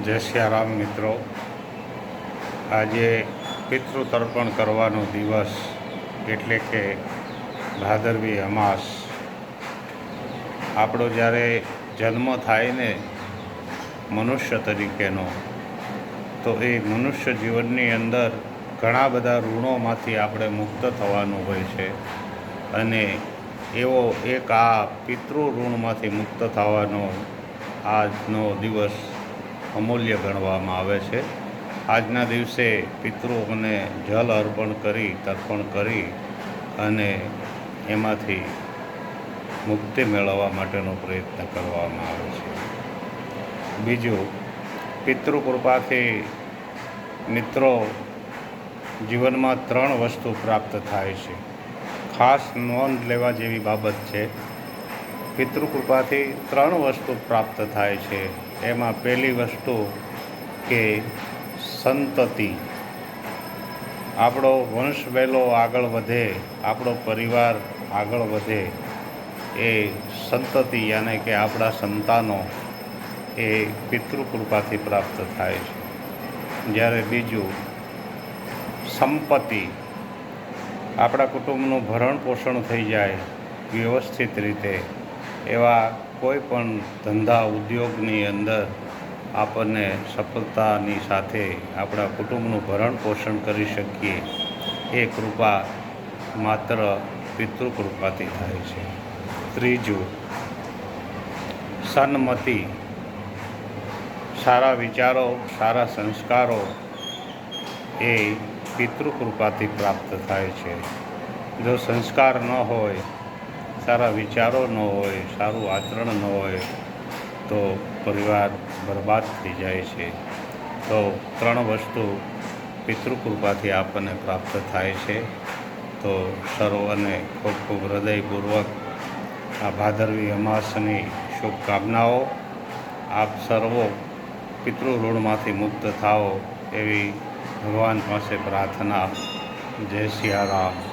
જય સિયારામ મિત્રો. આજે પિતૃ તર્પણ કરવાનો દિવસ એટલે કે ભાદરવી અમાસ. આપણો જ્યારે જન્મ થાય ને મનુષ્ય તરીકેનો, તો એ મનુષ્ય જીવનની અંદર ઘણા બધા ઋણોમાંથી આપણે મુક્ત થવાનું હોય છે, અને એવો એક આ પિતૃ ઋણમાંથી મુક્ત થવાનો આજનો દિવસ અમૂલ્ય ગણવામાં આવે છે. આજના દિવસે પિતૃઓને જલ અર્પણ કરી, તર્પણ કરી અને એમાંથી મુક્તિ મેળવવા માટેનો પ્રયત્ન કરવામાં આવે છે. બીજું, પિતૃ કૃપાથી મિત્રો જીવનમાં 3 વસ્તુ પ્રાપ્ત થાય છે. ખાસ નોંધ લેવા જેવી બાબત છે. પિતૃ કૃપાથી 3 વસ્તુ પ્રાપ્ત થાય છે. એમાં પહેલી વસ્તુ કે સંતતિ. આપણો વંશ વહેલો આગળ વધે, આપણો પરિવાર આગળ વધે, એ સંતતિ યાને કે આપણા સંતાનો એ પિતૃ કૃપાથી પ્રાપ્ત થાય છે. જ્યારે બીજું સંપત્તિ. આપણા કુટુંબનું ભરણ પોષણ થઈ જાય વ્યવસ્થિત રીતે, એવા કોઈ પણ ધંધા ઉદ્યોગની અંદર આપણને સફળતાની સાથે આપણા કુટુંબનું ભરણ પોષણ કરી શકીએ, એ કૃપા માત્ર પિતૃ કૃપાથી થાય છે. ત્રીજું સન્મતિ. સારા વિચારો, સારા સંસ્કારો એ પિતૃ કૃપાથી પ્રાપ્ત થાય છે. જો સંસ્કાર ન હોય, સારા વિચારો ન હોય, સારું આચરણ ન હોય, તો પરિવાર બરબાદ થઈ જાય છે. તો 3 વસ્તુ પિતૃ કૃપાથી આપણને પ્રાપ્ત થાય છે. તો સર્વને ખૂબ ખૂબ હૃદયપૂર્વક આ ભાદરવી અમાસની શુભકામનાઓ. આપ સર્વો પિતૃ ઋણમાંથી મુક્ત થાઓ એવી ભગવાન પાસે પ્રાર્થના. જય સિયારામ.